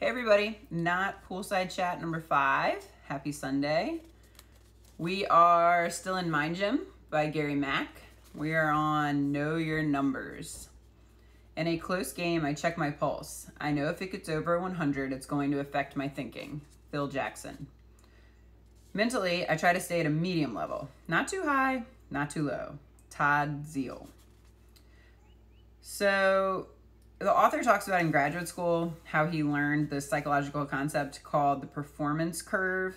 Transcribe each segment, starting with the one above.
Hey everybody, not Poolside Chat number 5. Happy Sunday. We are still in Mind Gym by Gary Mack. We are on Know Your Numbers. In a close game, I check my pulse. I know if it gets over 100, it's going to affect my thinking. Phil Jackson. Mentally, I try to stay at a medium level. Not too high, not too low. Todd Zeal. So, the author talks about in graduate school how he learned this psychological concept called the performance curve.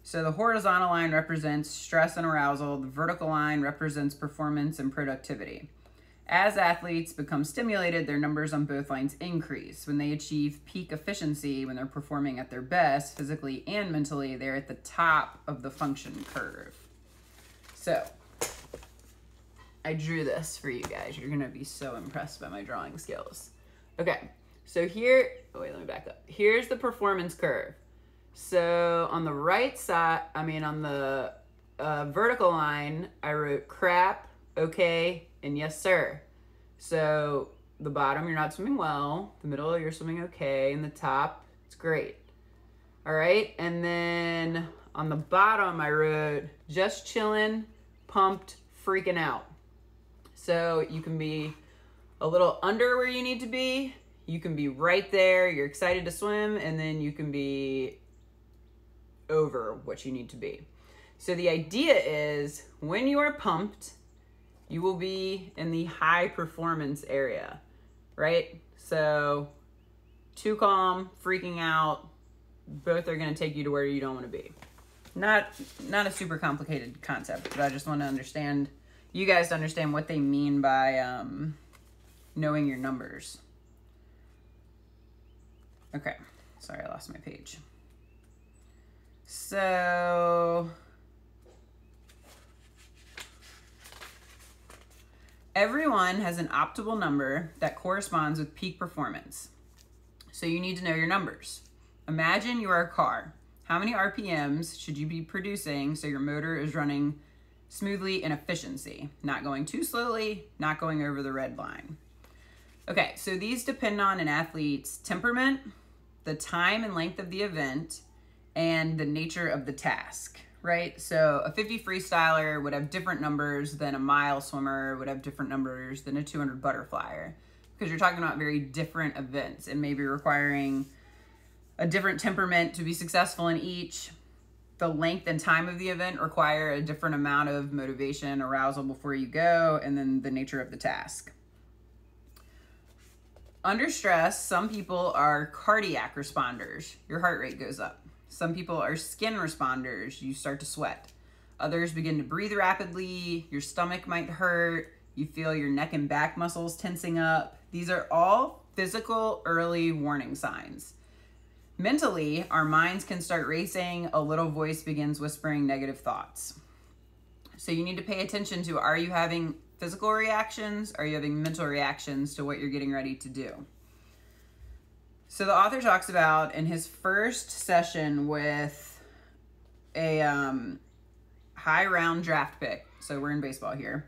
So the horizontal line represents stress and arousal. The vertical line represents performance and productivity. As athletes become stimulated, their numbers on both lines increase. When they achieve peak efficiency, when they're performing at their best, physically and mentally, they're at the top of the function curve. So, I drew this for you guys. You're gonna be so impressed by my drawing skills. Okay, so here, oh wait, let me back up. Here's the performance curve. So on the right side, on the vertical line, I wrote crap, okay, and yes sir. So the bottom, you're not swimming well. The middle, you're swimming okay. And the top, it's great. All right, and then on the bottom, I wrote just chilling, pumped, freaking out. So you can be a little under where you need to be. You can be right there. You're excited to swim, and then you can be over what you need to be. So the idea is when you are pumped, you will be in the high performance area, right? So too calm, freaking out, both are going to take you to where you don't want to be. Not a super complicated concept, but I just want to understand, you guys to understand what they mean by knowing your numbers. Okay, sorry, I lost my page. So, everyone has an optimal number that corresponds with peak performance. So you need to know your numbers. Imagine you are a car. How many RPMs should you be producing so your motor is running smoothly in efficiency? Not going too slowly, not going over the red line. Okay, so these depend on an athlete's temperament, the time and length of the event, and the nature of the task, right? So a 50 freestyler would have different numbers than a mile swimmer, would have different numbers than a 200 butterflyer, because you're talking about very different events and maybe requiring a different temperament to be successful in each. The length and time of the event require a different amount of motivation, arousal before you go, and then the nature of the task. Under stress, some people are cardiac responders. Your heart rate goes up. Some people are skin responders. You start to sweat. Others begin to breathe rapidly. Your stomach might hurt. You feel your neck and back muscles tensing up. These are all physical early warning signs. Mentally, our minds can start racing. A little voice begins whispering negative thoughts. So you need to pay attention to, are you having physical reactions? Are you having mental reactions to what you're getting ready to do? So the author talks about in his first session with a high round draft pick. So we're in baseball here.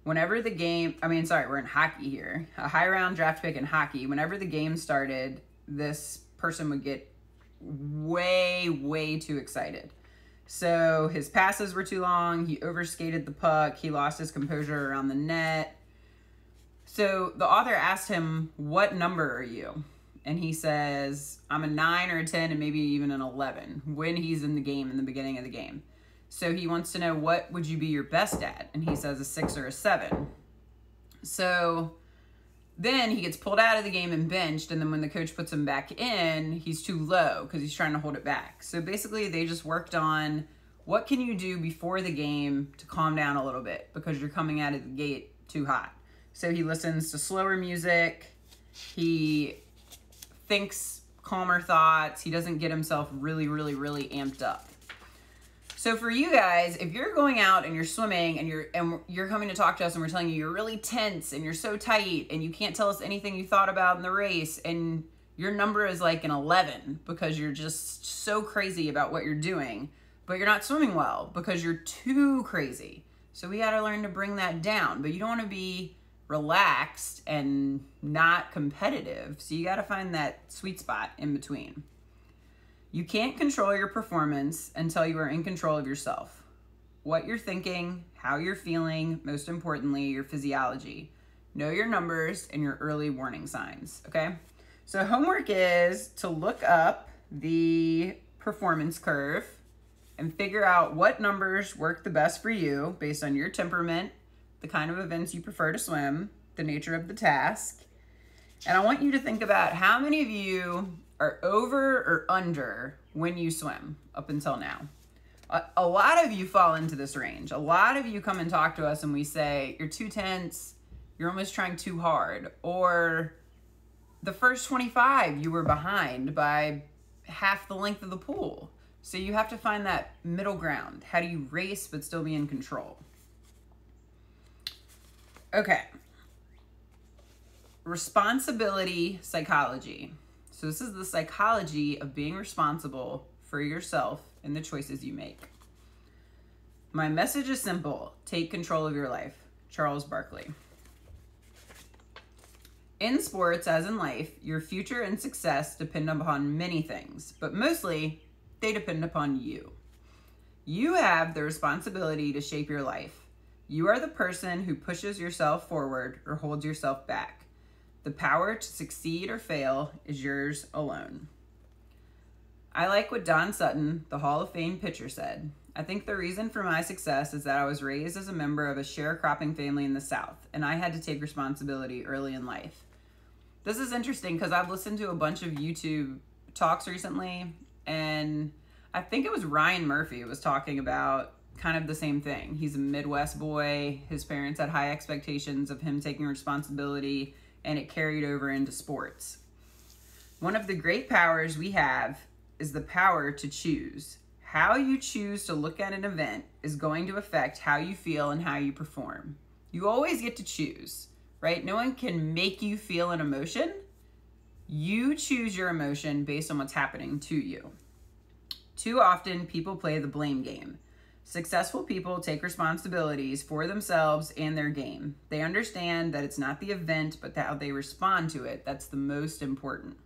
Whenever the game, we're in hockey here. A high round draft pick in hockey. Whenever the game started, this person would get way too excited. So his passes were too long. He overskated the puck. He lost his composure around the net. So the author asked him, what number are you? And he says, I'm a 9 or a 10 and maybe even an 11 when he's in the game, in the beginning of the game. So he wants to know, what would you be your best at? And he says a 6 or a 7. So then he gets pulled out of the game and benched. And then when the coach puts him back in, he's too low because he's trying to hold it back. So basically they just worked on what can you do before the game to calm down a little bit because you're coming out of the gate too hot. So he listens to slower music. He thinks calmer thoughts. He doesn't get himself really amped up. So for you guys, if you're going out and you're swimming and you're coming to talk to us and we're telling you you're really tense and you're so tight and you can't tell us anything you thought about in the race and your number is like an 11 because you're just so crazy about what you're doing, but you're not swimming well because you're too crazy. So we got to learn to bring that down, but you don't want to be relaxed and not competitive. So you got to find that sweet spot in between. You can't control your performance until you are in control of yourself. What you're thinking, how you're feeling, most importantly, your physiology. Know your numbers and your early warning signs, okay? So homework is to look up the performance curve and figure out what numbers work the best for you based on your temperament, the kind of events you prefer to swim, the nature of the task. And I want you to think about how many of you are over or under when you swim up until now. A lot of you fall into this range. A lot of you come and talk to us and we say, you're too tense, you're almost trying too hard, or the first 25 you were behind by half the length of the pool. So you have to find that middle ground. How do you race but still be in control? Okay. Responsibility psychology. So this is the psychology of being responsible for yourself and the choices you make. My message is simple. Take control of your life. Charles Barkley. In sports, as in life, your future and success depend upon many things, but mostly they depend upon you. You have the responsibility to shape your life. You are the person who pushes yourself forward or holds yourself back. The power to succeed or fail is yours alone. I like what Don Sutton, the Hall of Fame pitcher, said. I think the reason for my success is that I was raised as a member of a sharecropping family in the South, and I had to take responsibility early in life. This is interesting because I've listened to a bunch of YouTube talks recently, and I think it was Ryan Murphy was talking about kind of the same thing. He's a Midwest boy. His parents had high expectations of him taking responsibility, and it carried over into sports. One of the great powers we have is the power to choose. How you choose to look at an event is going to affect how you feel and how you perform. You always get to choose, right? No one can make you feel an emotion. You choose your emotion based on what's happening to you. Too often, people play the blame game. Successful people take responsibilities for themselves and their game. They understand that it's not the event, but how they respond to it. That's the most important.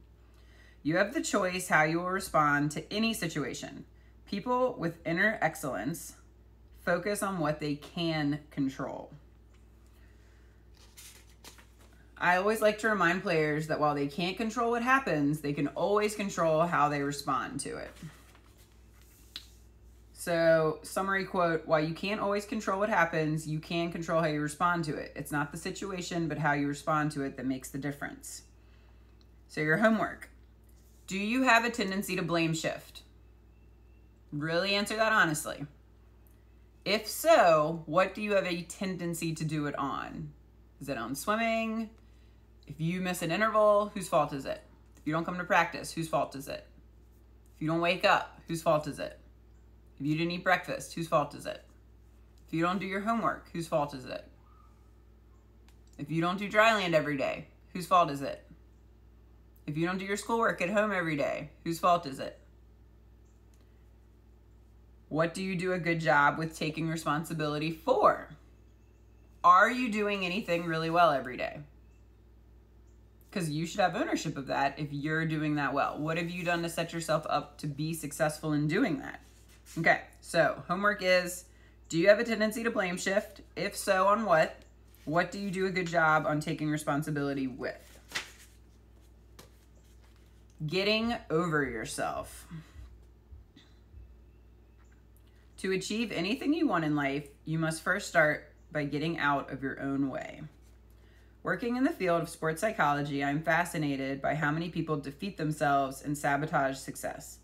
You have the choice how you will respond to any situation. People with inner excellence focus on what they can control. I always like to remind players that while they can't control what happens, they can always control how they respond to it. So, summary quote, while you can't always control what happens, you can control how you respond to it. It's not the situation, but how you respond to it that makes the difference. So your homework. Do you have a tendency to blame shift? Really answer that honestly. If so, what do you have a tendency to do it on? Is it on swimming? If you miss an interval, whose fault is it? If you don't come to practice, whose fault is it? If you don't wake up, whose fault is it? If you didn't eat breakfast, whose fault is it? If you don't do your homework, whose fault is it? If you don't do dry land every day, whose fault is it? If you don't do your schoolwork at home every day, whose fault is it? What do you do a good job with taking responsibility for? Are you doing anything really well every day? Because you should have ownership of that if you're doing that well. What have you done to set yourself up to be successful in doing that? Okay, so homework is, do you have a tendency to blame shift? If so, on what? What do you do a good job on taking responsibility with? Getting over yourself. To achieve anything you want in life, you must first start by getting out of your own way. Working in the field of sports psychology, I'm fascinated by how many people defeat themselves and sabotage success.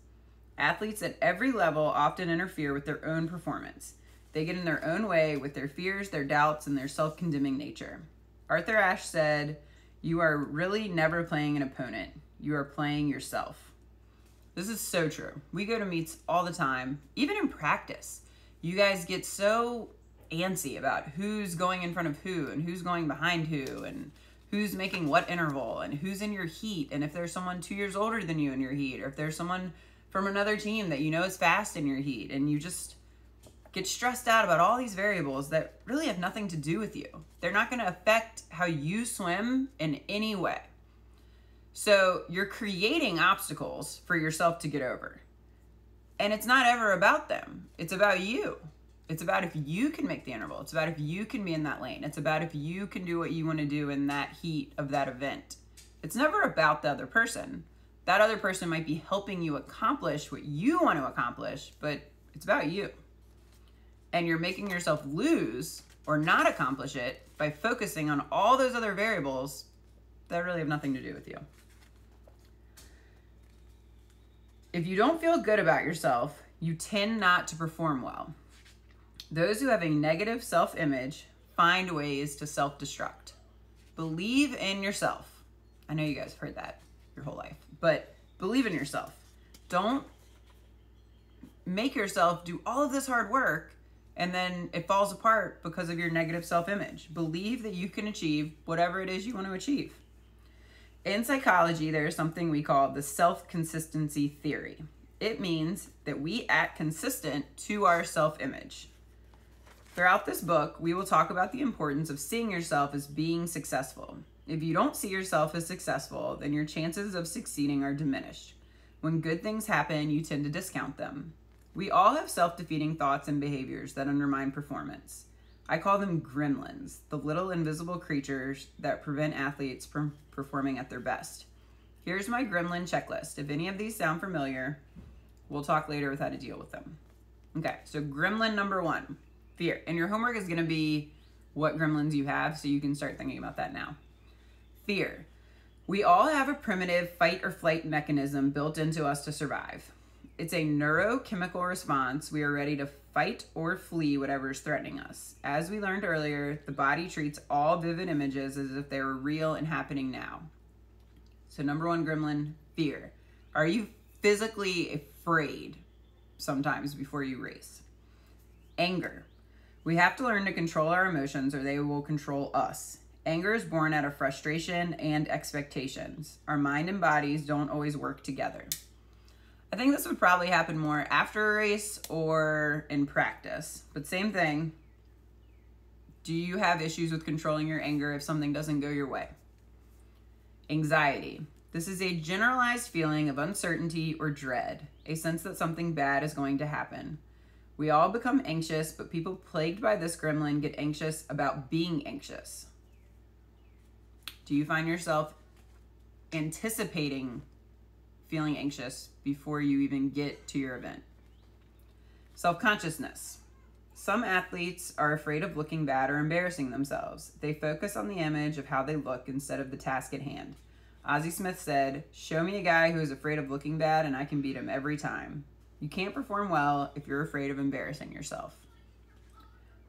Athletes at every level often interfere with their own performance. They get in their own way with their fears, their doubts, and their self-condemning nature. Arthur Ashe said, "You are really never playing an opponent. You are playing yourself." This is so true. We go to meets all the time, even in practice. You guys get so antsy about who's going in front of who and who's going behind who and who's making what interval and who's in your heat, and if there's someone 2 years older than you in your heat, or if there's someone from another team that you know is fast in your heat, and you just get stressed out about all these variables that really have nothing to do with you. They're not going to affect how you swim in any way. So you're creating obstacles for yourself to get over. And it's not ever about them. It's about you. It's about if you can make the interval. It's about if you can be in that lane. It's about if you can do what you want to do in that heat of that event. It's never about the other person. That other person might be helping you accomplish what you want to accomplish, but it's about you. And you're making yourself lose or not accomplish it by focusing on all those other variables that really have nothing to do with you. If you don't feel good about yourself, you tend not to perform well. Those who have a negative self-image find ways to self-destruct. Believe in yourself. I know you guys have heard that your whole life, but believe in yourself. Don't make yourself do all of this hard work and then it falls apart because of your negative self-image. Believe that you can achieve whatever it is you want to achieve. In psychology, there is something we call the self-consistency theory. It means that we act consistent to our self-image. Throughout this book, we will talk about the importance of seeing yourself as being successful. If you don't see yourself as successful, then your chances of succeeding are diminished. When good things happen, you tend to discount them. We all have self-defeating thoughts and behaviors that undermine performance. I call them gremlins, the little invisible creatures that prevent athletes from performing at their best. Here's my gremlin checklist. If any of these sound familiar, we'll talk later with how to deal with them. Okay, so gremlin number 1, fear. And your homework is going to be what gremlins you have, so you can start thinking about that now. Fear. We all have a primitive fight or flight mechanism built into us to survive. It's a neurochemical response. We are ready to fight or flee whatever is threatening us. As we learned earlier, the body treats all vivid images as if they were real and happening now. So number 1 gremlin, fear. Are you physically afraid sometimes before you race? Anger. We have to learn to control our emotions or they will control us. Anger is born out of frustration and expectations. Our mind and bodies don't always work together. I think this would probably happen more after a race or in practice, but same thing. Do you have issues with controlling your anger if something doesn't go your way? Anxiety. This is a generalized feeling of uncertainty or dread, a sense that something bad is going to happen. We all become anxious, but people plagued by this gremlin get anxious about being anxious. Do you find yourself anticipating feeling anxious before you even get to your event? Self-consciousness. Some athletes are afraid of looking bad or embarrassing themselves. They focus on the image of how they look instead of the task at hand. Ozzie Smith said, "Show me a guy who is afraid of looking bad and I can beat him every time." You can't perform well if you're afraid of embarrassing yourself.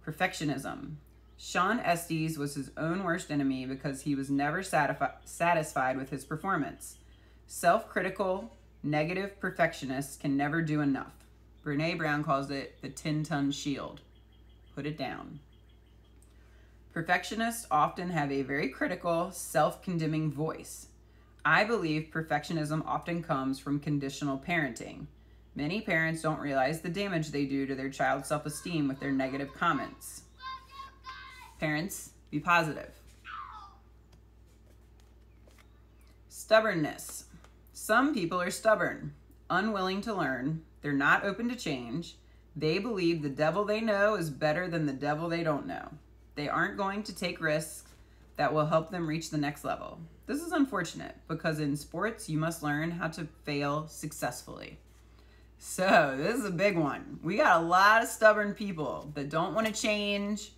Perfectionism. Sean Estes was his own worst enemy because he was never satisfied with his performance. Self-critical, negative perfectionists can never do enough. Brene Brown calls it the 10-ton shield. Put it down. Perfectionists often have a very critical, self-condemning voice. I believe perfectionism often comes from conditional parenting. Many parents don't realize the damage they do to their child's self-esteem with their negative comments. Parents, be positive. Stubbornness. Some people are stubborn, unwilling to learn. They're not open to change. They believe the devil they know is better than the devil they don't know. They aren't going to take risks that will help them reach the next level. This is unfortunate because in sports, you must learn how to fail successfully. So this is a big one. We got a lot of stubborn people that don't want to change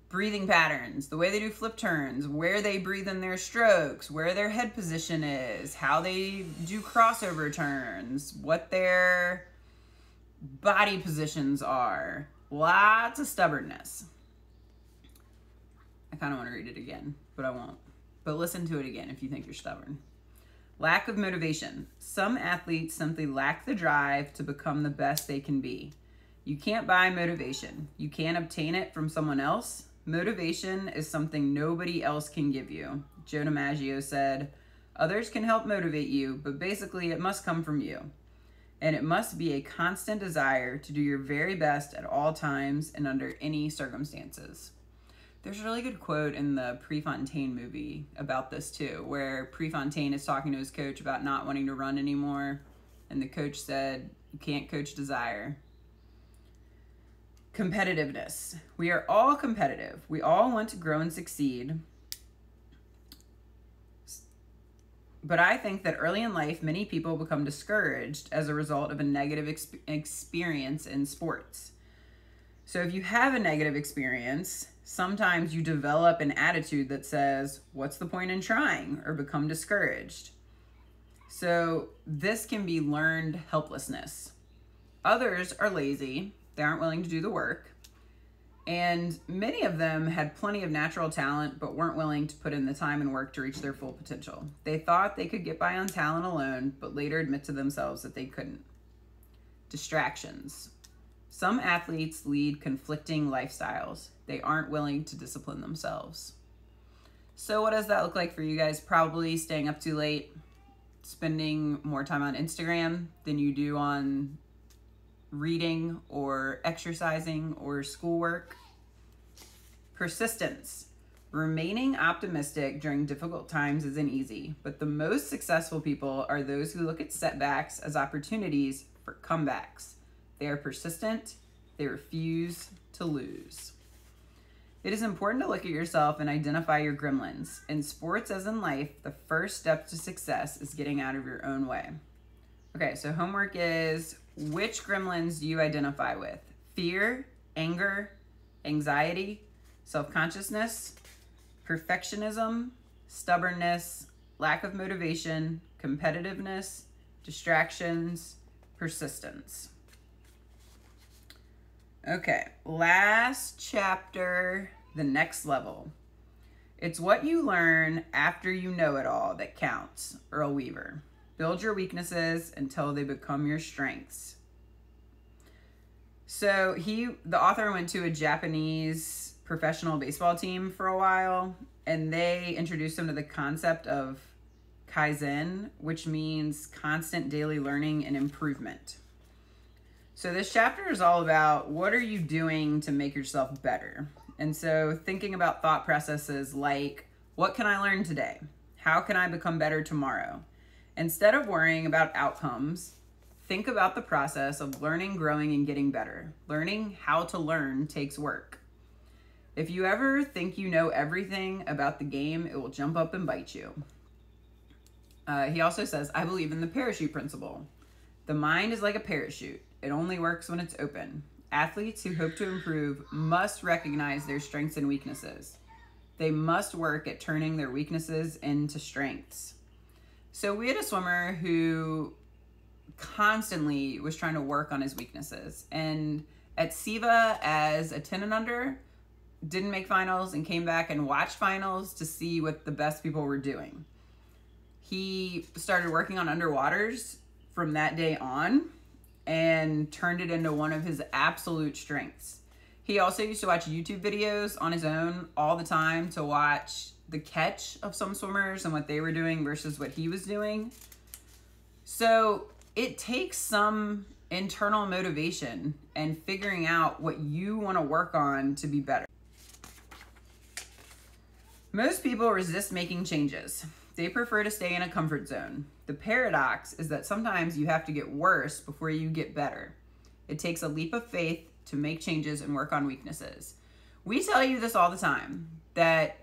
breathing patterns, the way they do flip turns, where they breathe in their strokes, where their head position is, how they do crossover turns, what their body positions are. Lots of stubbornness. I kind of want to read it again, but I won't. But listen to it again if you think you're stubborn. Lack of motivation. Some athletes simply lack the drive to become the best they can be. You can't buy motivation. You can't obtain it from someone else. Motivation is something nobody else can give you. Joe DiMaggio said, "Others can help motivate you, but basically it must come from you." and it must be a constant desire to do your very best at all times and under any circumstances. There's a really good quote in the Prefontaine movie about this too, where Prefontaine is talking to his coach about not wanting to run anymore, and the coach said, "You can't coach desire." Competitiveness. We are all competitive. We all want to grow and succeed. But I think that early in life, many people become discouraged as a result of a negative experience in sports. So if you have a negative experience, sometimes you develop an attitude that says, what's the point in trying, or become discouraged. So this can be learned helplessness. Others are lazy. They aren't willing to do the work. And many of them had plenty of natural talent, but weren't willing to put in the time and work to reach their full potential. They thought they could get by on talent alone, but later admit to themselves that they couldn't. Distractions. Some athletes lead conflicting lifestyles. They aren't willing to discipline themselves. So what does that look like for you guys? Probably staying up too late, spending more time on Instagram than you do on reading or exercising or schoolwork. Persistence. Remaining optimistic during difficult times isn't easy, but the most successful people are those who look at setbacks as opportunities for comebacks. They are persistent. They refuse to lose. It is important to look at yourself and identify your gremlins. In sports as in life, the first step to success is getting out of your own way. Okay, so homework is, which gremlins do you identify with? Fear, anger, anxiety, self-consciousness, perfectionism, stubbornness, lack of motivation, competitiveness, distractions, persistence. Okay, last chapter, the next level. It's what you learn after you know it all that counts. Earl Weaver. Build your weaknesses until they become your strengths. So the author went to a Japanese professional baseball team for a while, and they introduced him to the concept of Kaizen, which means constant daily learning and improvement. So this chapter is all about what are you doing to make yourself better? And so thinking about thought processes like, what can I learn today? How can I become better tomorrow? Instead of worrying about outcomes, think about the process of learning, growing, and getting better. Learning how to learn takes work. If you ever think you know everything about the game, it will jump up and bite you. He also says, I believe in the parachute principle. The mind is like a parachute. It only works when it's open. Athletes who hope to improve must recognize their strengths and weaknesses. They must work at turning their weaknesses into strengths. So we had a swimmer who constantly was trying to work on his weaknesses. And at SIVA, as a 10 and under, didn't make finals and came back and watched finals to see what the best people were doing. He started working on underwaters from that day on and turned it into one of his absolute strengths. He also used to watch YouTube videos on his own all the time to watch the catch of some swimmers and what they were doing versus what he was doing. So it takes some internal motivation and figuring out what you want to work on to be better. Most people resist making changes. They prefer to stay in a comfort zone. The paradox is that sometimes you have to get worse before you get better. It takes a leap of faith to make changes and work on weaknesses. We tell you this all the time, that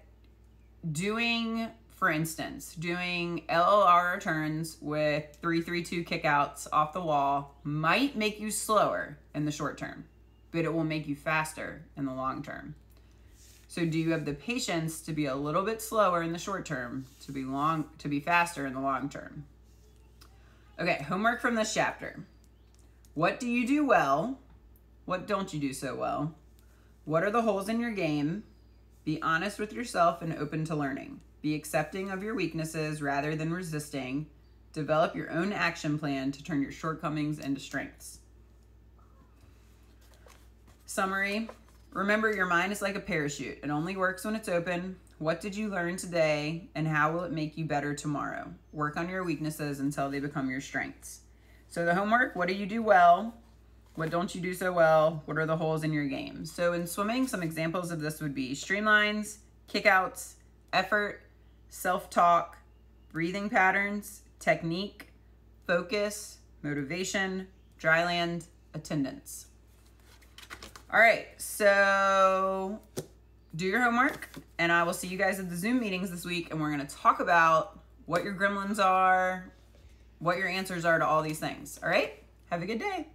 for instance, doing LLR returns with 3-3-2 kickouts off the wall might make you slower in the short term, but it will make you faster in the long term. So do you have the patience to be a little bit slower in the short term to be faster in the long term? Okay, homework from this chapter. What do you do well? What don't you do so well? What are the holes in your game? Be honest with yourself and open to learning. Be accepting of your weaknesses rather than resisting. Develop your own action plan to turn your shortcomings into strengths. Summary. Remember, your mind is like a parachute. It only works when it's open. What did you learn today, and how will it make you better tomorrow? Work on your weaknesses until they become your strengths. So the homework, what do you do well? What don't you do so well? What are the holes in your game? So in swimming, some examples of this would be streamlines, kickouts, effort, self-talk, breathing patterns, technique, focus, motivation, dryland, attendance. All right, so do your homework, and I will see you guys at the Zoom meetings this week, and we're gonna talk about what your gremlins are, what your answers are to all these things. All right, have a good day.